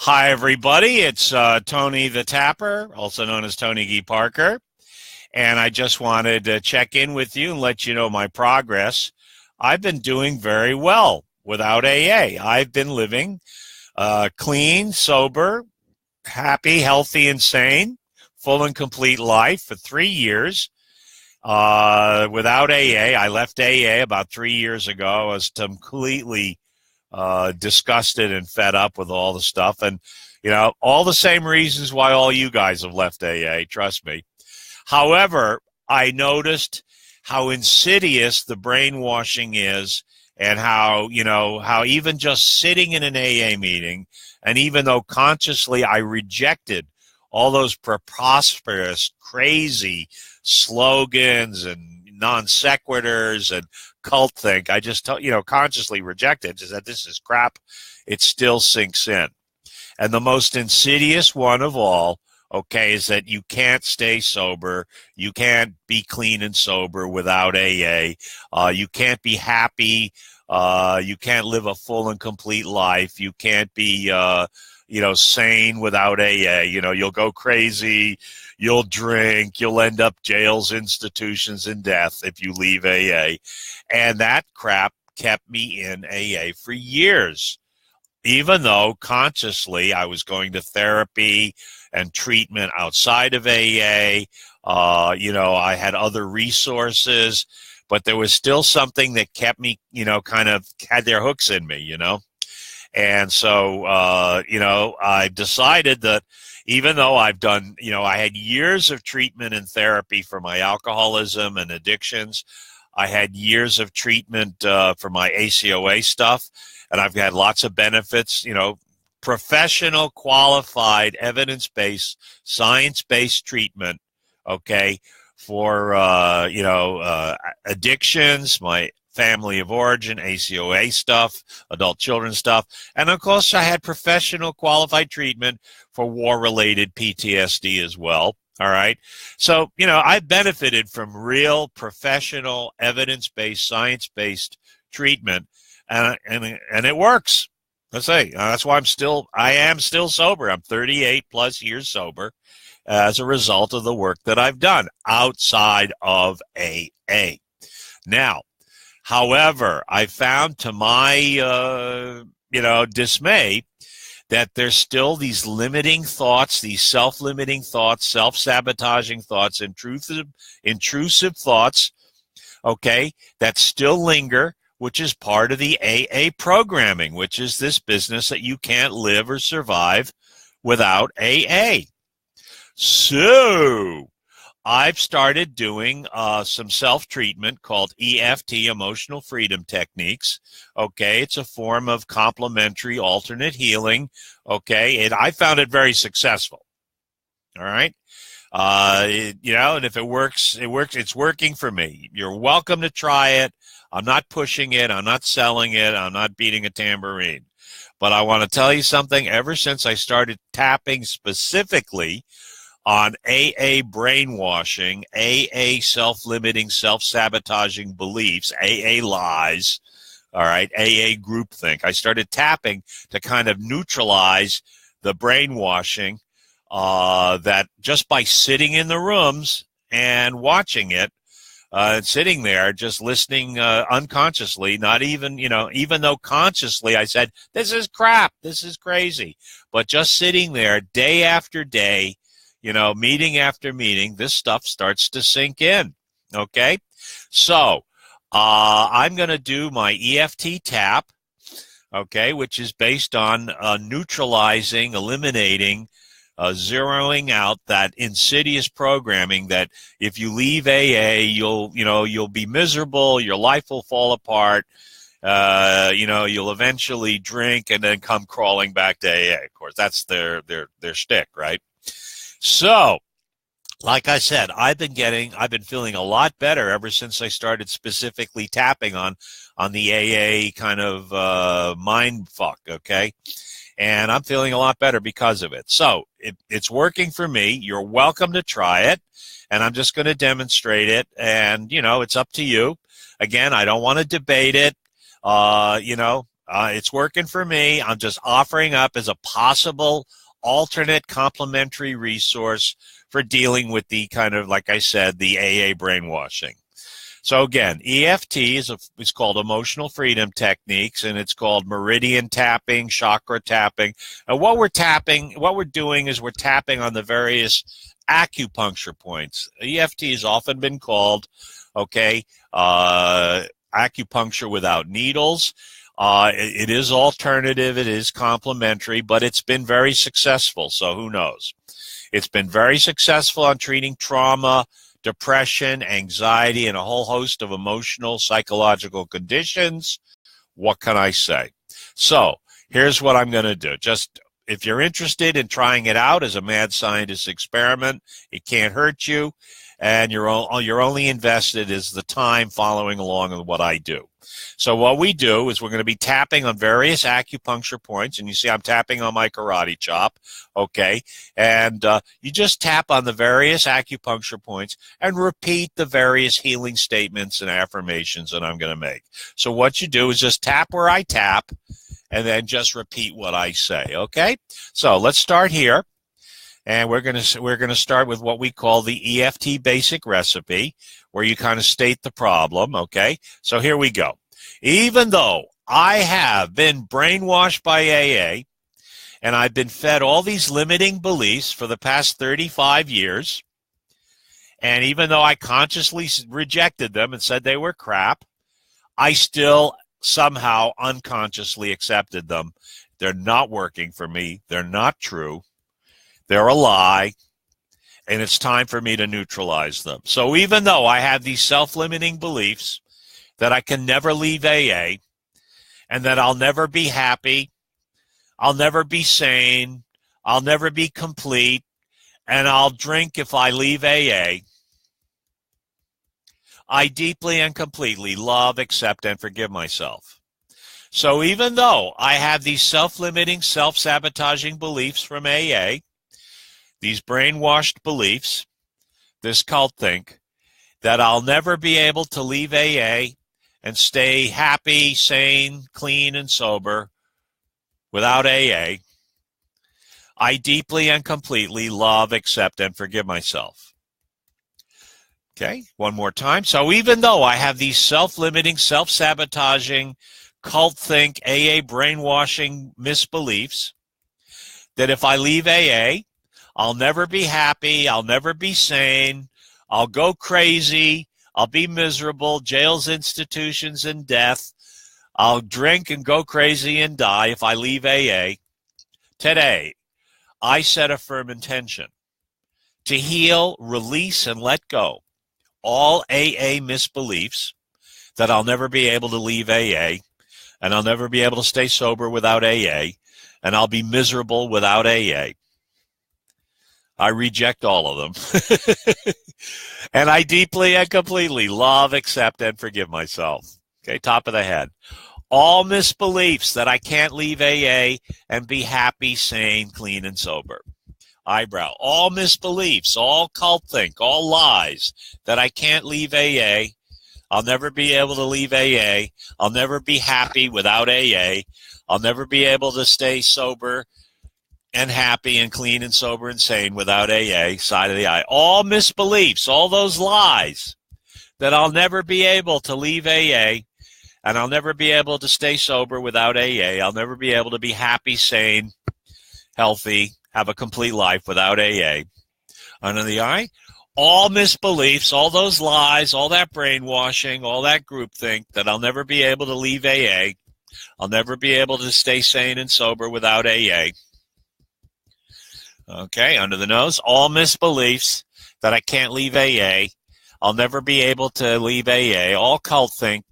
Hi, everybody. It's Tony the Tapper, also known as Tony G. Parker. And I just wanted to check in with you and let you know my progress. I've been doing very well without AA. I've been living clean, sober, happy, healthy, and sane, full and complete life for 3 years. Without AA, I left AA about 3 years ago. I was completely disgusted and fed up with all the stuff. And, all the same reasons why all you guys have left AA, trust me. However, I noticed how insidious the brainwashing is and how even just sitting in an AA meeting, and even though consciously I rejected all those preposterous, crazy slogans and non sequiturs and cult think, I just consciously rejected, just that this is crap. It still sinks in. And the most insidious one of all, okay, is that you can't stay sober. You can't be clean and sober without AA. You can't be happy. You can't live a full and complete life. You can't be sane without AA. You'll go crazy, you'll drink, you'll end up jails, institutions, and death if you leave AA. And that crap kept me in AA for years, even though consciously I was going to therapy and treatment outside of AA. I had other resources, but there was still something that kept me, kind of had their hooks in me, And so, I decided that even though I've done, I had years of treatment and therapy for my alcoholism and addictions. I had years of treatment for my ACOA stuff, and I've had lots of benefits, professional, qualified, evidence-based, science-based treatment, okay, for, addictions, my family of origin, ACOA stuff, adult children stuff. And of course, I had professional qualified treatment for war-related PTSD as well. All right. So, I benefited from real professional, evidence-based, science-based treatment, and it works. Let's say that's why I am still sober. I'm 38 plus years sober as a result of the work that I've done outside of AA. Now, however, I found to my, dismay that there's still these limiting thoughts, these self-limiting thoughts, self-sabotaging thoughts, intrusive thoughts, okay, that still linger, which is part of the AA programming, which is this business that you can't live or survive without AA. So I've started doing some self-treatment called EFT, Emotional Freedom Techniques. Okay, it's a form of complementary alternate healing. Okay, and I found it very successful. All right. And if it works, it works. It's working for me. You're welcome to try it. I'm not pushing it. I'm not selling it. I'm not beating a tambourine. But I want to tell you something. Ever since I started tapping specifically on AA brainwashing, AA self-limiting, self-sabotaging beliefs, AA lies, all right, AA groupthink, I started tapping to kind of neutralize the brainwashing that just by sitting in the rooms and watching it, sitting there just listening unconsciously, not even, even though consciously I said, this is crap, this is crazy, but just sitting there day after day, meeting after meeting, this stuff starts to sink in, okay? So I'm going to do my EFT tap, okay, which is based on neutralizing, eliminating, zeroing out that insidious programming that if you leave AA, you'll be miserable, your life will fall apart, you'll eventually drink and then come crawling back to AA. Of course, that's their shtick, right? So, like I said, I've been feeling a lot better ever since I started specifically tapping on the AA kind of mind fuck, okay? And I'm feeling a lot better because of it. So it's working for me. You're welcome to try it. And I'm just going to demonstrate it. And, it's up to you. Again, I don't want to debate it. It's working for me. I'm just offering up as a possible alternate complementary resource for dealing with the kind of, like I said, the AA brainwashing. So again, EFT is called emotional freedom techniques, and it's called meridian tapping, chakra tapping. And what we're doing is we're tapping on the various acupuncture points. EFT has often been called, acupuncture without needles. It is alternative, it is complementary, but it's been very successful, so who knows? It's been very successful on treating trauma, depression, anxiety, and a whole host of emotional, psychological conditions. What can I say? So here's what I'm going to do. Just if you're interested in trying it out as a mad scientist experiment, it can't hurt you, and you're only invested is the time following along with what I do. So what we do is we're going to be tapping on various acupuncture points, and you see I'm tapping on my karate chop, okay? And you just tap on the various acupuncture points and repeat the various healing statements and affirmations that I'm going to make. So what you do is just tap where I tap, and then just repeat what I say, okay? So let's start here. And we're going to start with what we call the EFT basic recipe, where you kind of state the problem, okay? So here we go. Even though I have been brainwashed by AA and I've been fed all these limiting beliefs for the past 35 years, and even though I consciously rejected them and said they were crap, I still somehow unconsciously accepted them. They're not working for me. They're not true. They're a lie, and it's time for me to neutralize them. So even though I have these self-limiting beliefs that I can never leave AA, and that I'll never be happy, I'll never be sane, I'll never be complete, and I'll drink if I leave AA, I deeply and completely love, accept, and forgive myself. So even though I have these self-limiting, self-sabotaging beliefs from AA, these brainwashed beliefs, this cult think, that I'll never be able to leave AA and stay happy, sane, clean, and sober without AA, I deeply and completely love, accept, and forgive myself. Okay, one more time. So even though I have these self-limiting, self-sabotaging, cult think, AA brainwashing misbeliefs, that if I leave AA, I'll never be happy, I'll never be sane, I'll go crazy, I'll be miserable, jails, institutions, and death. I'll drink and go crazy and die if I leave AA. Today, I set a firm intention to heal, release, and let go all AA misbeliefs that I'll never be able to leave AA, and I'll never be able to stay sober without AA, and I'll be miserable without AA. I reject all of them. And I deeply and completely love, accept, and forgive myself. Okay, top of the head. All misbeliefs that I can't leave AA and be happy, sane, clean, and sober. Eyebrow. All misbeliefs, all cult think, all lies that I can't leave AA. I'll never be able to leave AA. I'll never be happy without AA. I'll never be able to stay sober and happy and clean and sober and sane without AA, side of the eye. All misbeliefs, all those lies that I'll never be able to leave AA, and I'll never be able to stay sober without AA. I'll never be able to be happy, sane, healthy, have a complete life without AA. Under the eye, all misbeliefs, all those lies, all that brainwashing, all that groupthink that I'll never be able to leave AA. I'll never be able to stay sane and sober without AA. Okay, under the nose, all misbeliefs that I can't leave AA. I'll never be able to leave AA. All cult think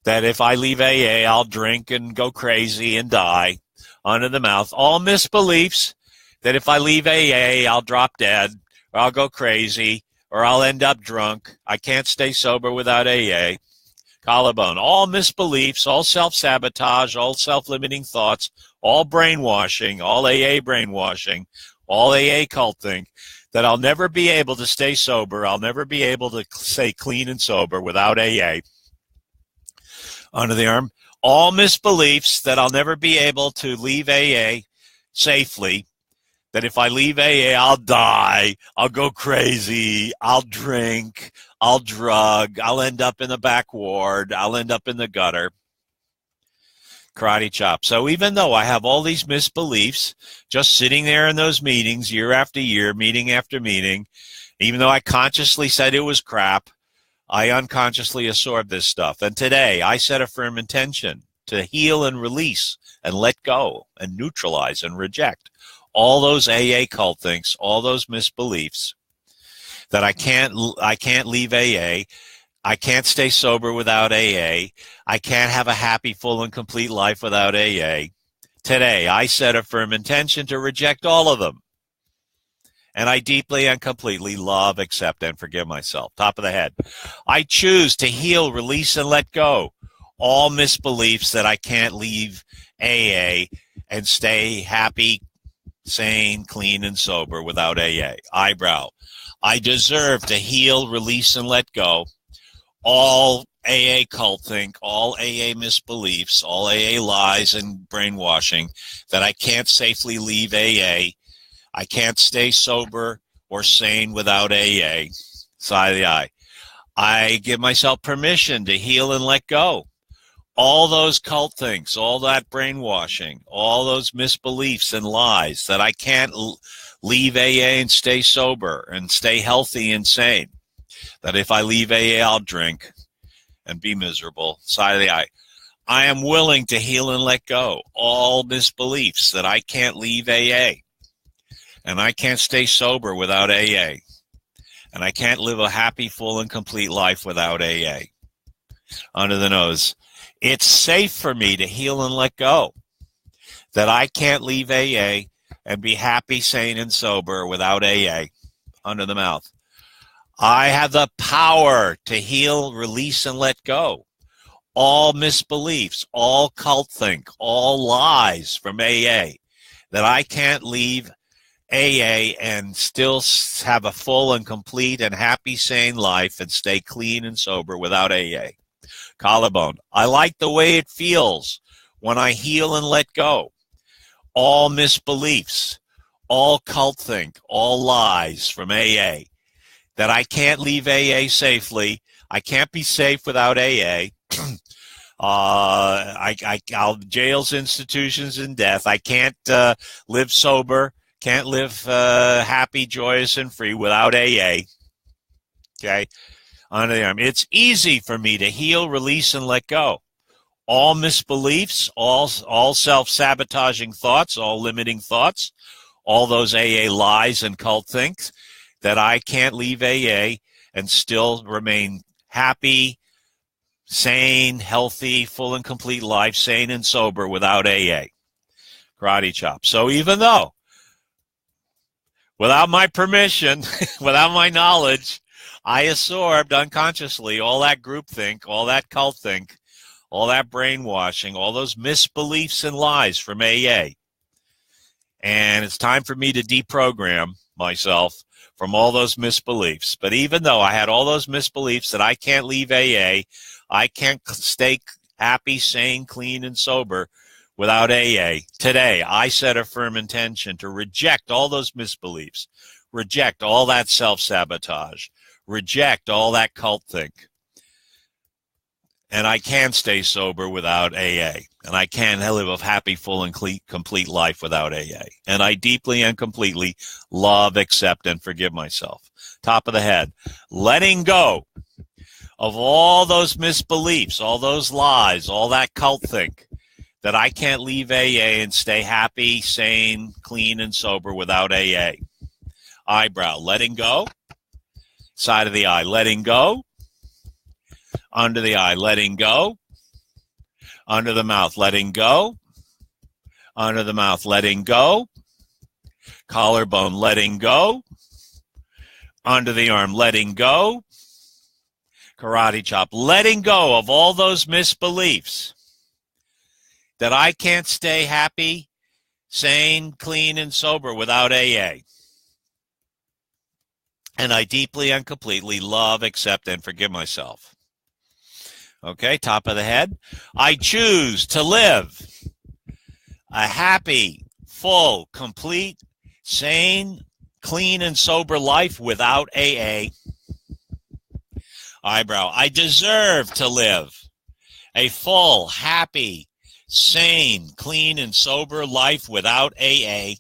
that if I leave AA, I'll drink and go crazy and die. Under the mouth, all misbeliefs that if I leave AA, I'll drop dead, or I'll go crazy, or I'll end up drunk. I can't stay sober without AA. Collarbone, all misbeliefs, all self-sabotage, all self-limiting thoughts, all brainwashing, all AA brainwashing, all AA cult think, that I'll never be able to stay sober, I'll never be able to stay clean and sober without AA. Under the arm, all misbeliefs that I'll never be able to leave AA safely, that if I leave AA, I'll die, I'll go crazy, I'll drink, I'll drug, I'll end up in the back ward, I'll end up in the gutter. Karate chop. So even though I have all these misbeliefs, just sitting there in those meetings year after year, meeting after meeting, even though I consciously said it was crap, I unconsciously absorbed this stuff. And today I set a firm intention to heal and release and let go and neutralize and reject all those AA cult things, all those misbeliefs that I can't leave AA. I can't stay sober without AA. I can't have a happy, full, and complete life without AA. Today, I set a firm intention to reject all of them. And I deeply and completely love, accept, and forgive myself. Top of the head. I choose to heal, release, and let go all misbeliefs that I can't leave AA and stay happy, sane, clean, and sober without AA. Eyebrow. I deserve to heal, release, and let go all AA cult think, all AA misbeliefs, all AA lies and brainwashing that I can't safely leave AA. I can't stay sober or sane without AA. Side of the eye. I give myself permission to heal and let go all those cult things, all that brainwashing, all those misbeliefs and lies that I can't leave AA and stay sober and stay healthy and sane. That if I leave AA, I'll drink and be miserable. Side of the eye. I am willing to heal and let go all misbeliefs that I can't leave AA and I can't stay sober without AA and I can't live a happy, full, and complete life without AA. Under the nose. It's safe for me to heal and let go that I can't leave AA and be happy, sane, and sober without AA. Under the mouth. I have the power to heal, release, and let go all misbeliefs, all cult think, all lies from AA, that I can't leave AA and still have a full and complete and happy, sane life and stay clean and sober without AA. Collarbone. I like the way it feels when I heal and let go all misbeliefs, all cult think, all lies from AA, that I can't leave AA safely. I can't be safe without AA. I'll jails, institutions, and death. I can't live sober, can't live happy, joyous, and free without AA. Okay? Under the arm. It's easy for me to heal, release, and let go all misbeliefs, all self-sabotaging thoughts, all limiting thoughts, all those AA lies and cult thinks, that I can't leave AA and still remain happy, sane, healthy, full and complete life, sane and sober without AA. Karate chop. So even though, without my permission, without my knowledge, I absorbed unconsciously all that groupthink, all that cult think, all that brainwashing, all those misbeliefs and lies from AA. And it's time for me to deprogram myself from all those misbeliefs. But even though I had all those misbeliefs that I can't leave AA, I can't stay happy, sane, clean, and sober without AA, today I set a firm intention to reject all those misbeliefs, reject all that self-sabotage, reject all that cult think. And I can stay sober without AA. And I can live a happy, full, and complete life without AA. And I deeply and completely love, accept, and forgive myself. Top of the head. Letting go of all those misbeliefs, all those lies, all that cult think, that I can't leave AA and stay happy, sane, clean, and sober without AA. Eyebrow. Letting go. Side of the eye. Letting go. Under the eye, letting go. Under the mouth, letting go. Under the mouth, letting go. Collarbone, letting go. Under the arm, letting go. Karate chop, letting go of all those misbeliefs that I can't stay happy, sane, clean, and sober without AA. And I deeply and completely love, accept, and forgive myself. Okay, top of the head. I choose to live a happy, full, complete, sane, clean, and sober life without AA. Eyebrow. I deserve to live a full, happy, sane, clean, and sober life without AA.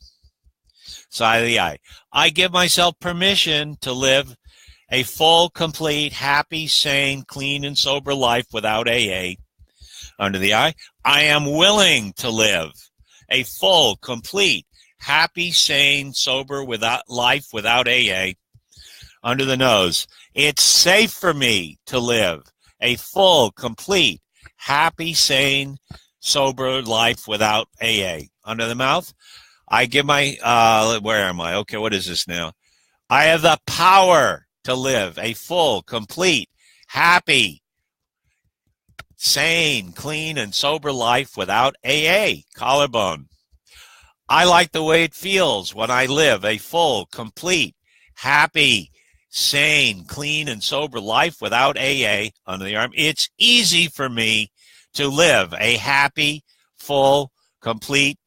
Side of the eye. I give myself permission to live a full, complete, happy, sane, clean, and sober life without AA. Under the eye. I am willing to live a full, complete, happy, sane, sober life without AA. Under the nose. It's safe for me to live a full, complete, happy, sane, sober life without AA. Under the mouth. I give where am I? Okay, what is this now? I have the power to live a full, complete, happy, sane, clean, and sober life without AA. Collarbone. I like the way it feels when I live a full, complete, happy, sane, clean, and sober life without AA. Under the arm. It's easy for me to live a happy, full, complete,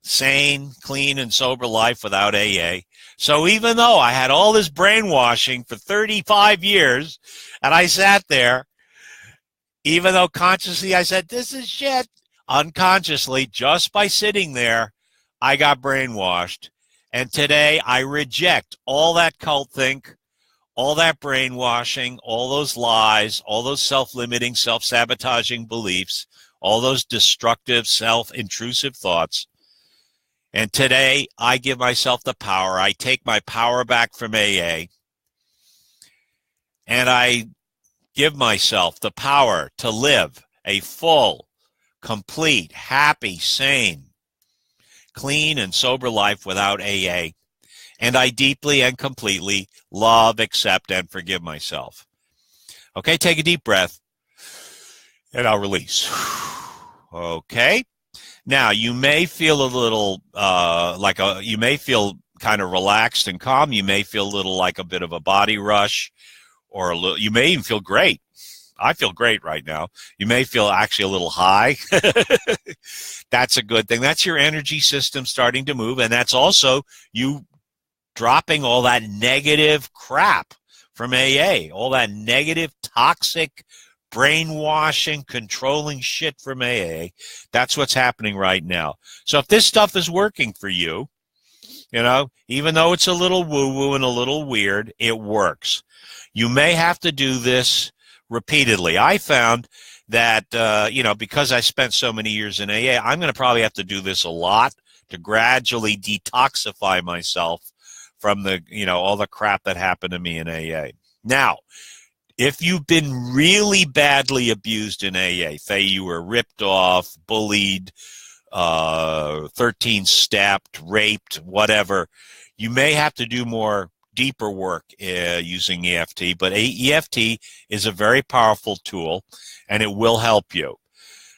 sane, clean, and sober life without AA. So even though I had all this brainwashing for 35 years, and I sat there, even though consciously I said, this is shit, unconsciously, just by sitting there, I got brainwashed. And today I reject all that cult think, all that brainwashing, all those lies, all those self-limiting, self-sabotaging beliefs, all those destructive, self-intrusive thoughts. And today, I give myself the power. I take my power back from AA. And I give myself the power to live a full, complete, happy, sane, clean, and sober life without AA. And I deeply and completely love, accept, and forgive myself. Okay, take a deep breath. And I'll release. Okay. Now, you may feel a little you may feel kind of relaxed and calm. You may feel a little like a bit of a body rush, or you may even feel great. I feel great right now. You may feel actually a little high. That's a good thing. That's your energy system starting to move, and that's also you dropping all that negative crap from AA, all that negative, toxic, brainwashing, controlling shit from AA. That's what's happening right now. So if this stuff is working for you, even though it's a little woo-woo and a little weird, it works. You may have to do this repeatedly. I found that, because I spent so many years in AA, I'm going to probably have to do this a lot to gradually detoxify myself from all the crap that happened to me in AA. Now, if you've been really badly abused in AA, say you were ripped off, bullied, 13-stepped, raped, whatever, you may have to do more deeper work using EFT. But EFT is a very powerful tool, and it will help you.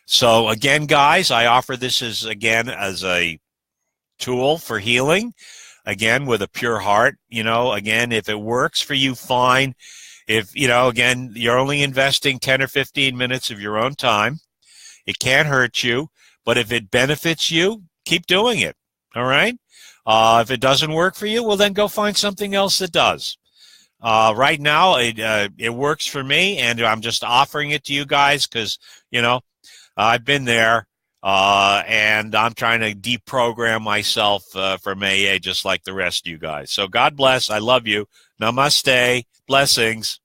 So again, guys, I offer this as a tool for healing, again, with a pure heart. Again, if it works for you, fine. If, again, you're only investing 10 or 15 minutes of your own time, it can't hurt you. But if it benefits you, keep doing it. All right? If it doesn't work for you, well, then go find something else that does. Right now, it works for me, and I'm just offering it to you guys because, I've been there, and I'm trying to deprogram myself from AA just like the rest of you guys. So God bless. I love you. Namaste. Blessings.